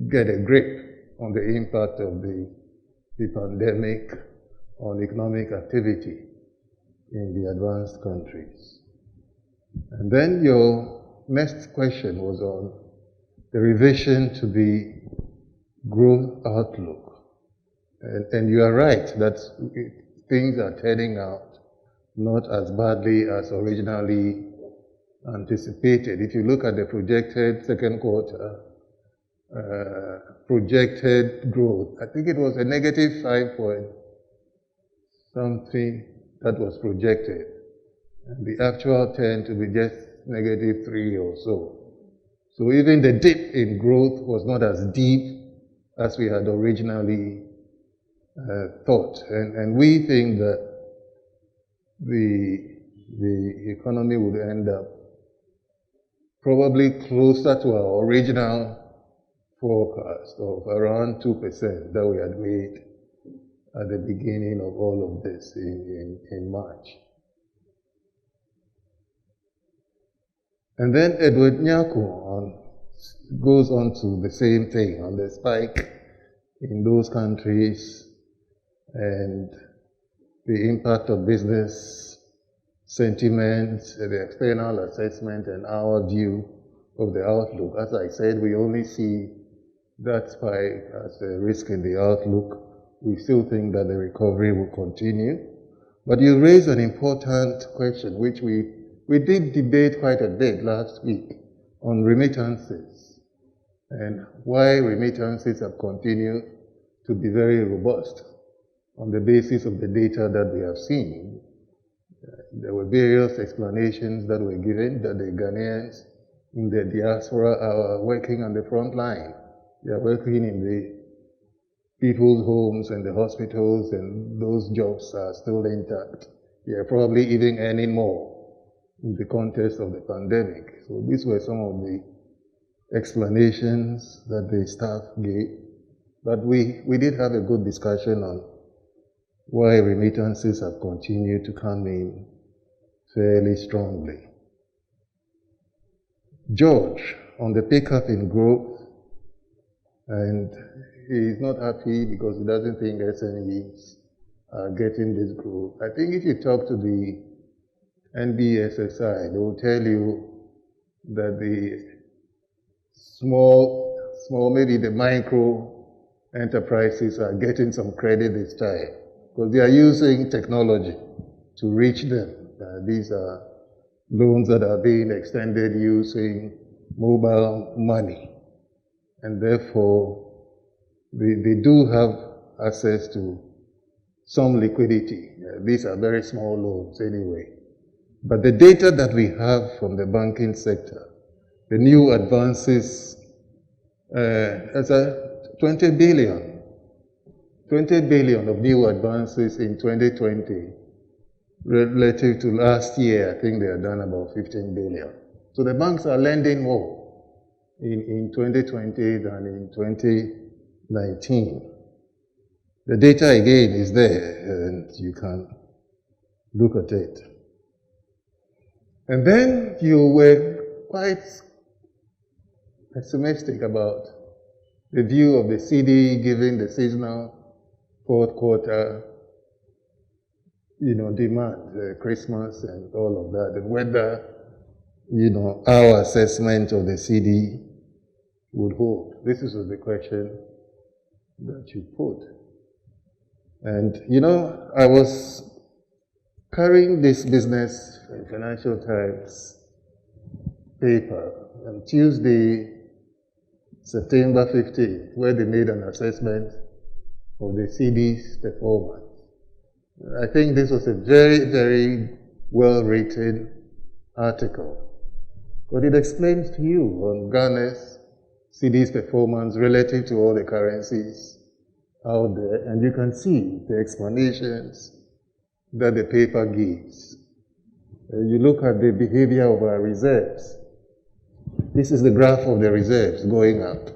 get a grip on the impact of the pandemic on economic activity in the advanced countries. And then your next question was on the revision to the growth outlook. And you are right that things are turning out not as badly as originally anticipated. If you look at the projected second quarter, projected growth, I think it was a negative 5 point something that was projected. And the actual turned to be just negative 3 or so. So even the dip in growth was not as deep as we had originally thought. And we think that the economy would end up probably closer to our original forecast of around 2% that we had made at the beginning of all of this in March. And then Edward Nyako goes on to the same thing on the spike in those countries and the impact of business sentiment, the external assessment, and our view of the outlook. As I said, we only see that spike as a risk in the outlook. We still think that the recovery will continue. But you raised an important question, which we did debate quite a bit last week on remittances and why remittances have continued to be very robust on the basis of the data that we have seen. There were various explanations that were given that the Ghanaians in the diaspora are working on the front line. They are working in the people's homes and the hospitals, and those jobs are still intact. They are probably even earning more in the context of the pandemic. So these were some of the explanations that the staff gave. But we did have a good discussion on why remittances have continued to come in fairly strongly. George, on the pickup in growth and is not happy because he doesn't think SMEs are getting this growth. I think if you talk to the NBSSI, they will tell you that the small, maybe the micro enterprises are getting some credit this time because they are using technology to reach them. These are loans that are being extended using mobile money, and therefore they do have access to some liquidity. These are very small loans anyway. But the data that we have from the banking sector, the new advances, that's a 20 billion of new advances in 2020 relative to last year. I think they are done about 15 billion. So the banks are lending more in 2020 than in 2019. The data again is there and you can look at it. And then you were quite pessimistic about the view of the CD given the seasonal fourth quarter, demand, Christmas and all of that, and whether, our assessment of the CD would hold. This is the question that you put. And, I was carrying this Business and Financial Times paper on Tuesday, September 15th, where they made an assessment of the CD's performance. I think this was a very, very well-written article. But it explains to you on Ghana's CD's performance relative to all the currencies out there, and you can see the explanations that the paper gives. You look at the behavior of our reserves. This is the graph of the reserves going up,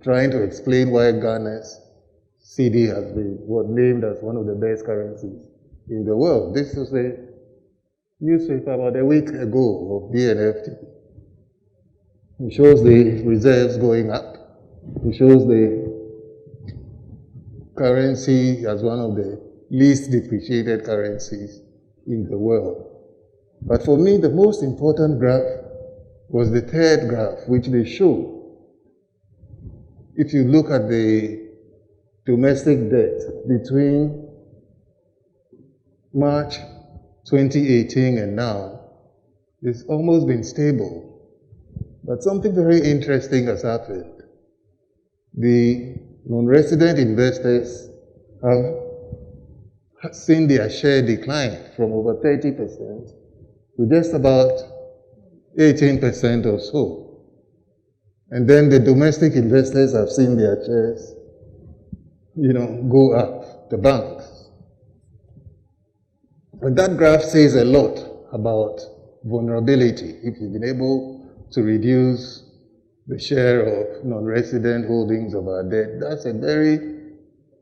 trying to explain why Ghana's CD has been named as one of the best currencies in the world. This was a newspaper about a week ago of DNFT. It shows the reserves going up. It shows the currency as one of the least depreciated currencies in the world. But for me, the most important graph was the third graph, which they show. If you look at the domestic debt between March 2018 and now, it's almost been stable. But something very interesting has happened. The non-resident investors have seen their share decline from over 30% to just about 18% or so. And then the domestic investors have seen their shares, go up, the banks. And that graph says a lot about vulnerability. If you've been able to reduce the share of non-resident holdings of our debt, that's a very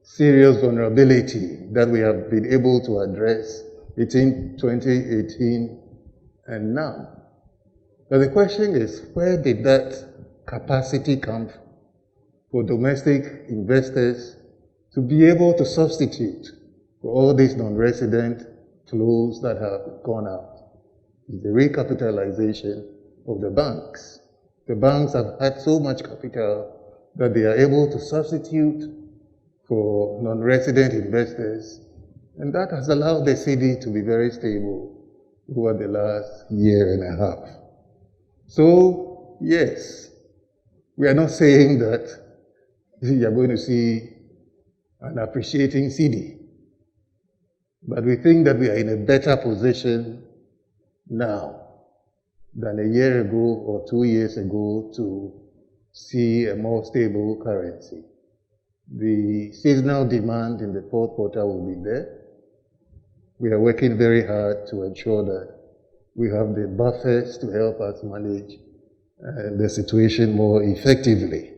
serious vulnerability that we have been able to address between 2018 and now. But the question is, where did that capacity come from for domestic investors to be able to substitute for all these non-resident flows that have gone out? It's the recapitalization of the banks. The banks have had so much capital that they are able to substitute for non-resident investors, and that has allowed the CD to be very stable over the last year and a half. So, yes, we are not saying that you are going to see an appreciating CD, but we think that we are in a better position now than a year ago or 2 years ago to see a more stable currency. The seasonal demand in the fourth quarter will be there. We are working very hard to ensure that we have the buffers to help us manage the situation more effectively.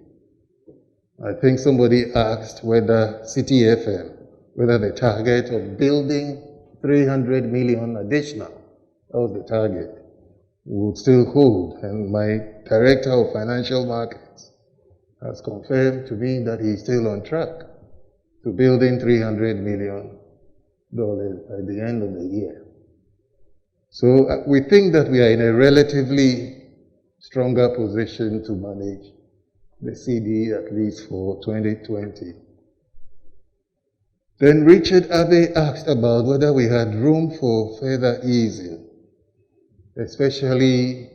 I think somebody asked whether CTFM, whether the target of building 300 million additional, that was the target, would still hold. And my director of financial markets has confirmed to me that he's still on track to building $300 million by the end of the year. So we think that we are in a relatively stronger position to manage the CD at least for 2020. Then Richard Abbey asked about whether we had room for further easing, especially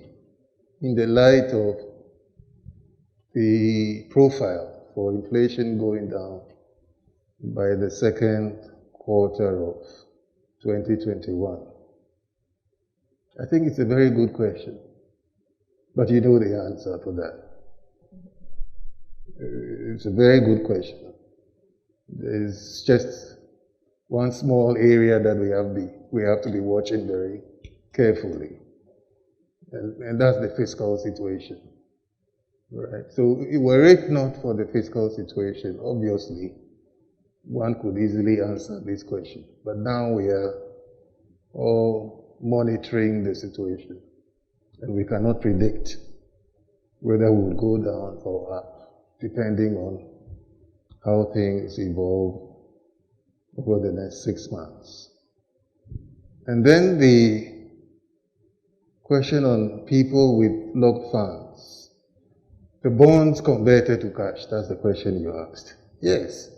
in the light of the profile for inflation going down by the second quarter of 2021. I think it's a very good question, but you know the answer to that. It's a very good question. There's just one small area that we have to be watching very carefully, and that's the fiscal situation. Right. So, were it not for the fiscal situation, obviously, one could easily answer this question. But now we are all monitoring the situation, and we cannot predict whether we will go down or up, depending on how things evolve over the next 6 months. And then the question on people with locked funds. The bonds converted to cash, that's the question you asked. Yes.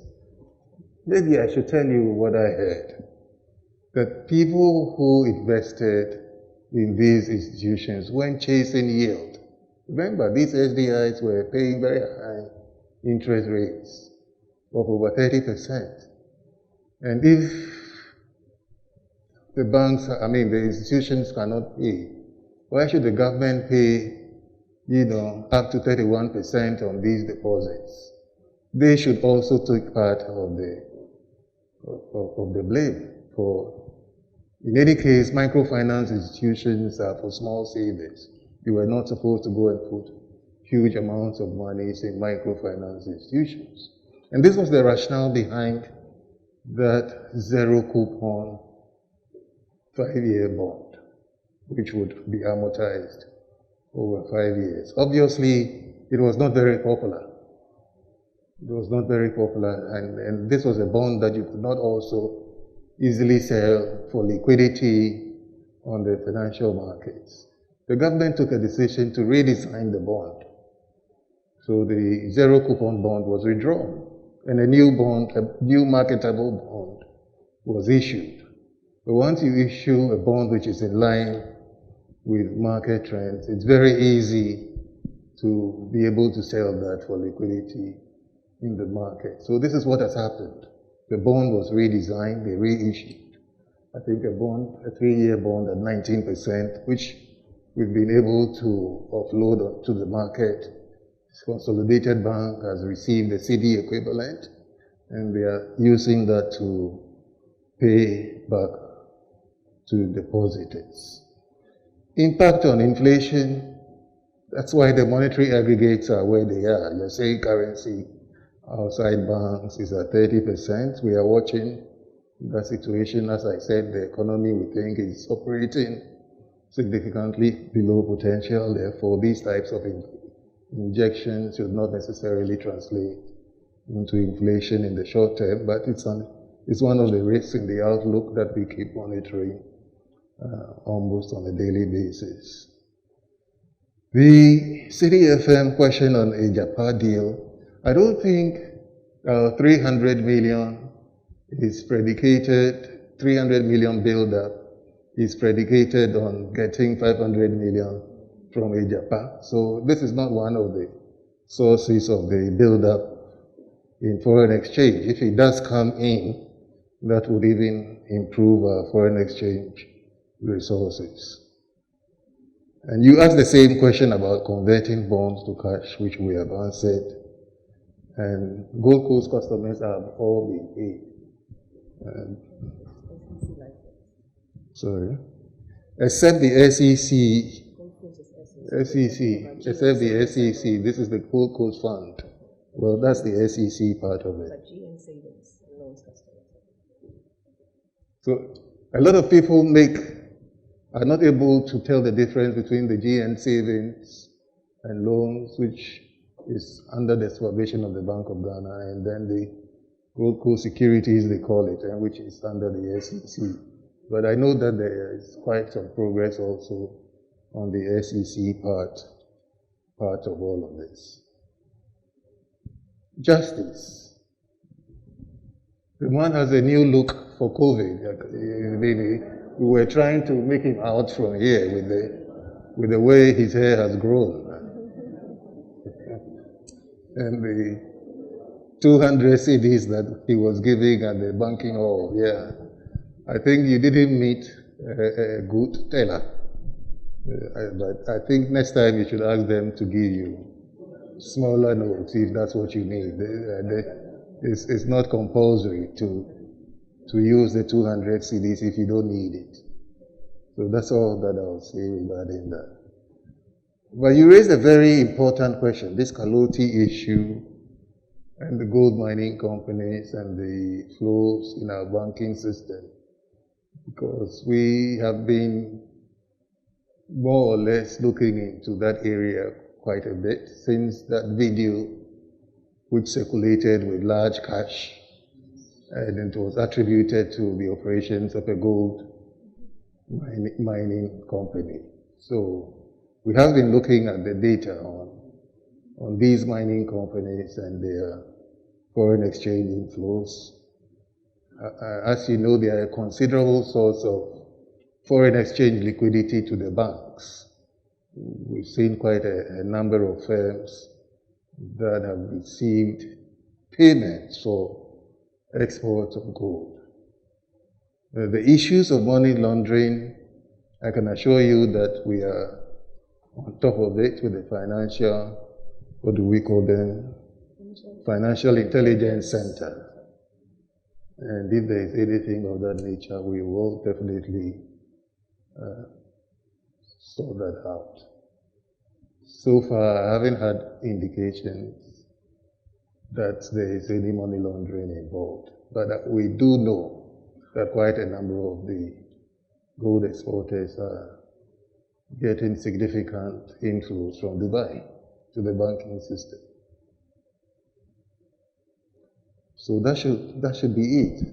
Maybe I should tell you what I heard. That people who invested in these institutions weren't chasing yield. Remember, these SDIs were paying very high interest rates of over 30%. And if the banks, the institutions cannot pay, why should the government pay up to 31% on these deposits? They should also take part of the blame for, in any case, microfinance institutions are for small savers. You were not supposed to go and put huge amounts of money in microfinance institutions. And this was the rationale behind that zero coupon 5-year bond, which would be amortized over 5 years. Obviously, it was not very popular. It was not very popular, and this was a bond that you could not also easily sell for liquidity on the financial markets. The government took a decision to redesign the bond. So the zero coupon bond was withdrawn, and a new marketable bond was issued. But once you issue a bond which is in line with market trends, it's very easy to be able to sell that for liquidity in the market. So this is what has happened. The bond was redesigned, they reissued. I think a 3-year bond at 19%, which we've been able to offload to the market. Consolidated Bank has received the CD equivalent, and they are using that to pay back to depositors. Impact on inflation, that's why the monetary aggregates are where they are. You're saying currency outside banks is at 30%. We are watching the situation. As I said, the economy, we think, is operating significantly below potential. Therefore, these types of injections should not necessarily translate into inflation in the short term, but it's one of the risks in the outlook that we keep monitoring almost on a daily basis. The City FM question on a Japan deal, I don't think 300 million is predicated, 300 million build-up is predicated on getting 500 million from a Japan. So this is not one of the sources of the build-up in foreign exchange. If it does come in, that would even improve our foreign exchange resources. And you asked the same question about converting bonds to cash, which we have answered. And Gold Coast customers have all been paid. Sorry. Except the SEC, except the SEC, this is the Gold Coast Fund. Well, that's the SEC part of it. So a lot of people are not able to tell the difference between the GN savings and loans, which is under the supervision of the Bank of Ghana, and then the Gold Coast Securities, they call it, and which is under the SEC. But I know that there is quite some progress also on the SEC part of all of this. Justice. The man has a new look for COVID. We were trying to make him out from here with the way his hair has grown. And the 200 CDs that he was giving at the banking hall, yeah. I think you didn't meet a good teller. But I think next time you should ask them to give you smaller notes if that's what you need. It's not compulsory to use the 200 CDs if you don't need it. So that's all that I'll say regarding that. But you raised a very important question, this Kaloti issue and the gold mining companies and the flows in our banking system. Because we have been more or less looking into that area quite a bit since that video which circulated with large cash, and it was attributed to the operations of a gold mining company. So we have been looking at the data on these mining companies and their foreign exchange inflows. As you know, they are a considerable source of foreign exchange liquidity to the banks. We've seen quite a number of firms that have received payments for exports of gold. The issues of money laundering, I can assure you that we are on top of it with the financial, what do we call them? Financial Intelligence Center. And if there is anything of that nature, we will definitely sort that out. So far, I haven't had indications that there is any money laundering involved. But we do know that quite a number of the gold exporters are getting significant inflows from Dubai to the banking system. So that should be it.